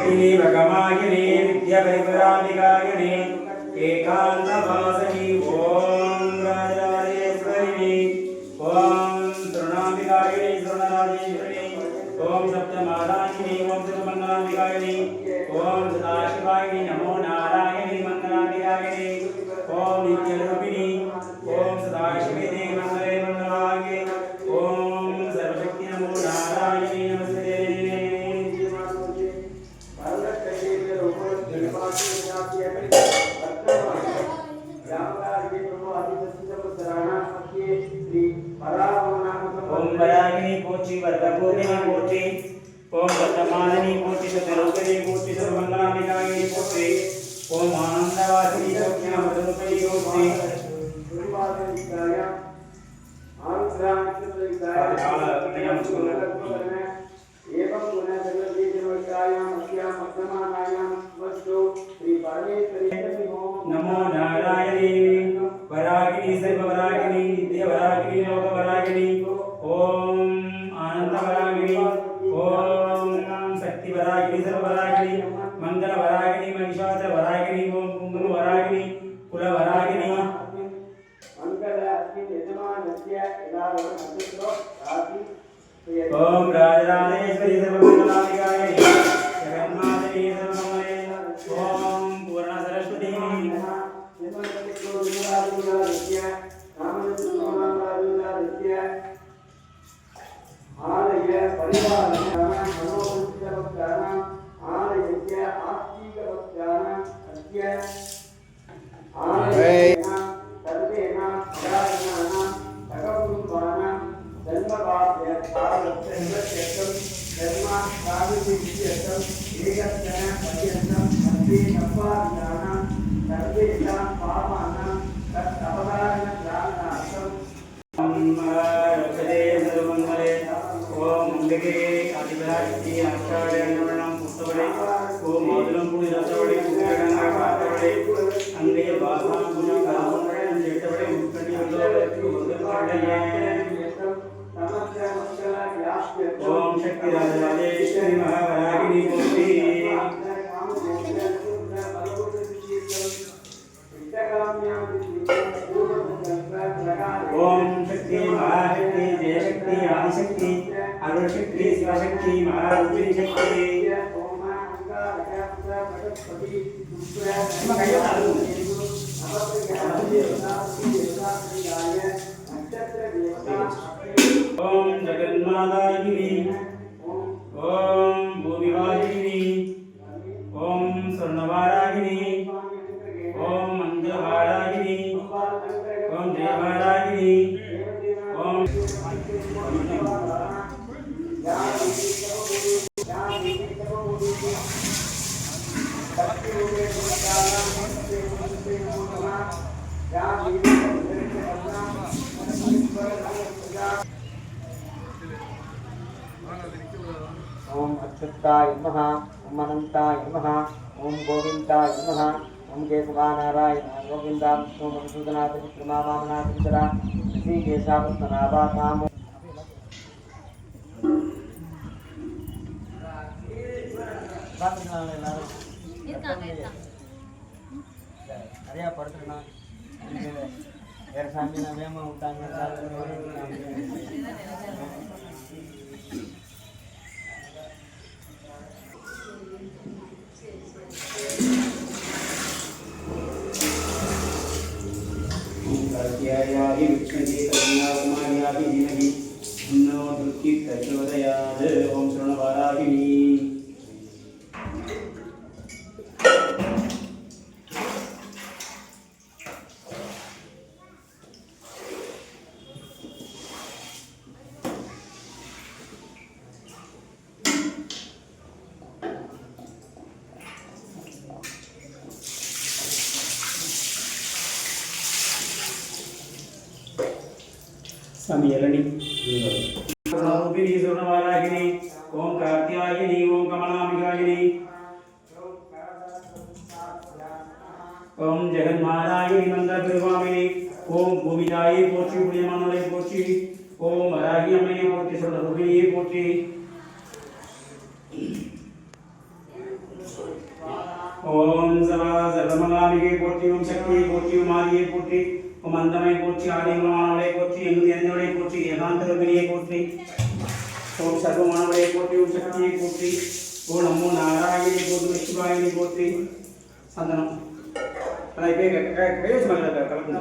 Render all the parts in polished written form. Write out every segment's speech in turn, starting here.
श्रीवकमायिनी विद्यापरिपराधिकायिनी एकान्तवासिनी ॐ राजराजेश्वरिणी ॐ तृणाम्बिकायिनी तृणराजेश्वरिणी ॐ सप्तमादायिनी ॐ सप्तमङ्गलाम्बिकायिनी ॐ सदाशिवायिनी नमो नारायणी मङ्गलाम्बिकायिनी ॐ नित्यरूपिणी ॐ सदाशिवे देवी मङ्गले मङ्गलाय ॐ सर्वशक्ति नमो नारायणी नमस्ते। ओम वरागिनी पोची वरदभूमिनी पोची ओम वर्तमानिनी पोची सतरूपिणी पोची सर्वमंगलामिकागिनी पोची ओम आनंदवासिनी सौख्यमृतरूपिणी पोची नमो नारायणी वरागिनी सर्ववरागिनी नित्यवरागिनी लोकवरागिनी ओम आनंदवरागिनी ओम शक्तिवरागिनी सर्ववरागिनी मंगलवरागिनी महिषासुरवरागिनी ओम कुंभवरागिनी कुलवरागिनी ओम राजराजेश्वरी सर्वमंगलाधिकारिणी जगन्मातरी सर्वमंगले ओम पूर्ण सरस्वती आलय परिवारः मनोबुद्धिवक्तानां आलयस्य आस्तिकवक्तानां अद्य आलयेन सर्वेण राजनानां भगवन्तानां जन्मवाद्यर्थार्थं धर्मार्थाभिवृद्ध्यर्थं एकस्य पर्यन्तं सर्वे नवादिनानां सर्वेषां पापानां तदपदानार्थं रक्षते सर्वमङ्गले ओम अंबिके आदिपराशक्ति आष्टादशवर्णं पुस्तवडे ओम मोदलं पुण्यरसवडे पुण्यगंगा पात्रवडे अंगे वासां पुण्यकालवडे जेटवडे मुक्कटी वल्लभे ओम शक्ति राजराजेश्वरी महावरागिनी पोथी ओम शक्ति महाशक्ति जयशक्ति आदिशक्ति अरुणशक्ति शिवशक्ति महारूपिणी शक्ति ओम जगन्मातायिनी ओम भूमिवासिनी ओम स्वर्णवारागिनी ओम मंगलवारागिनी ओम जयवारागिनी ओम ओम अच्युताय नमः ओम अनंताय नमः ओम गोविंदाय नमः ओम केशवानारायण गोविंदा ओम मधुसूदनाथ विक्रमा वामनाथ वितरा श्री केशवनाभा नाम अरे पड़ना வேற சாமி நான் வேமா விட்டாங்க प्रत्यायाहि विष्णुते कन्याकुमार्याहि धीमहि तन्नो दुर्गी प्रचोदयात् ओम शरणवाराहिणी समीलनी रूपिणी स्वर्णवारागिनी ओम कार्त्यायिनी ओम कमलाम्बिकागिनी ओम जगन्मातायिनी मंगलपेरुवामिनी ओम भूमिताये पोची पुण्यमानले पोची ओम वरागी अम्मये पोची स्वर्णरूपिणी पोची ஓம் சர்வ சர்வமங்காமிகை போற்றி, ஓம் சக்தியை போற்றி, ஓம் ஆதியை போற்றி, ஓம் அந்தமை போற்றி, ஆதிமானவளை போற்றி, எங்கு எந்தவளை போற்றி, ஏகாந்த ரூபிணியை போற்றி, ஓம் சர்வமானவளை போற்றி, ஓம் சக்தியை போற்றி, ஓம் நமோ நாராயணி போற்றி, சிவாயினி போற்றி. சந்தனம் கைவச்சு மகளிர் கலந்து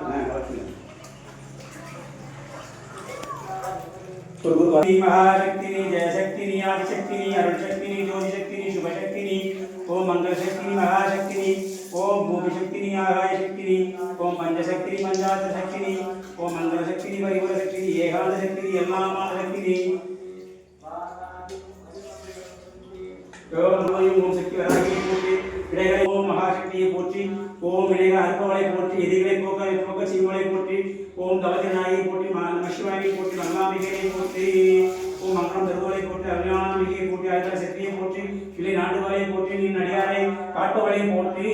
महाशक्तिनी जयशक्तिनी आदिशक्तिनी अरुणशक्तिनी ज्योतिशक्तिनी शुभशक्तिनी ओम मंगलशक्तिनी महाशक्तिनी ओम भूमिशक्तिनी आगायशक्तिनी ओम पंचशक्तिनी पंचाशक्तिनी ओम मंगलशक्तिनी परिवरशक्तिनी ஏகாதசக்தினி எல்லாமானசக்தினி ஓம் ஓம் சக்தி வராகியை போற்றி, இடைகளை ஓம் மகாசக்தியை போற்றி, ஓம் இடைகளை அற்பவளை போற்றி, எதிர்களை போக்க செய்வளை போற்றி, ஓம் தவதிநாயை போற்றி, நமசிவாயை போற்றி, மங்களாம்பிகையை போற்றி, ஓம் மங்களம் தருவலை போற்றி, அருஞானம்பிகையை போற்றி, ஆயுத சக்தியை போற்றி, கிளை நாடுவலை போற்றி, நீ நடிகாரை காட்டுவலை போற்றி.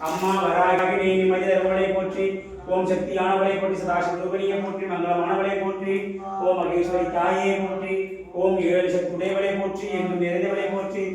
அம்மா வராகினி நிம்மதி தருவலை போற்றி, ஓம் சக்தியானவளை போற்றி, சதாசிவரூபிணியை போற்றி, மங்களமானவளை போற்றி, ஓம் மகேஸ்வரி தாயை போற்றி, ஓம் ஏழு சக்தி உடையவளை போற்றி, எங்கும் நிறைந்தவளை போற்றி.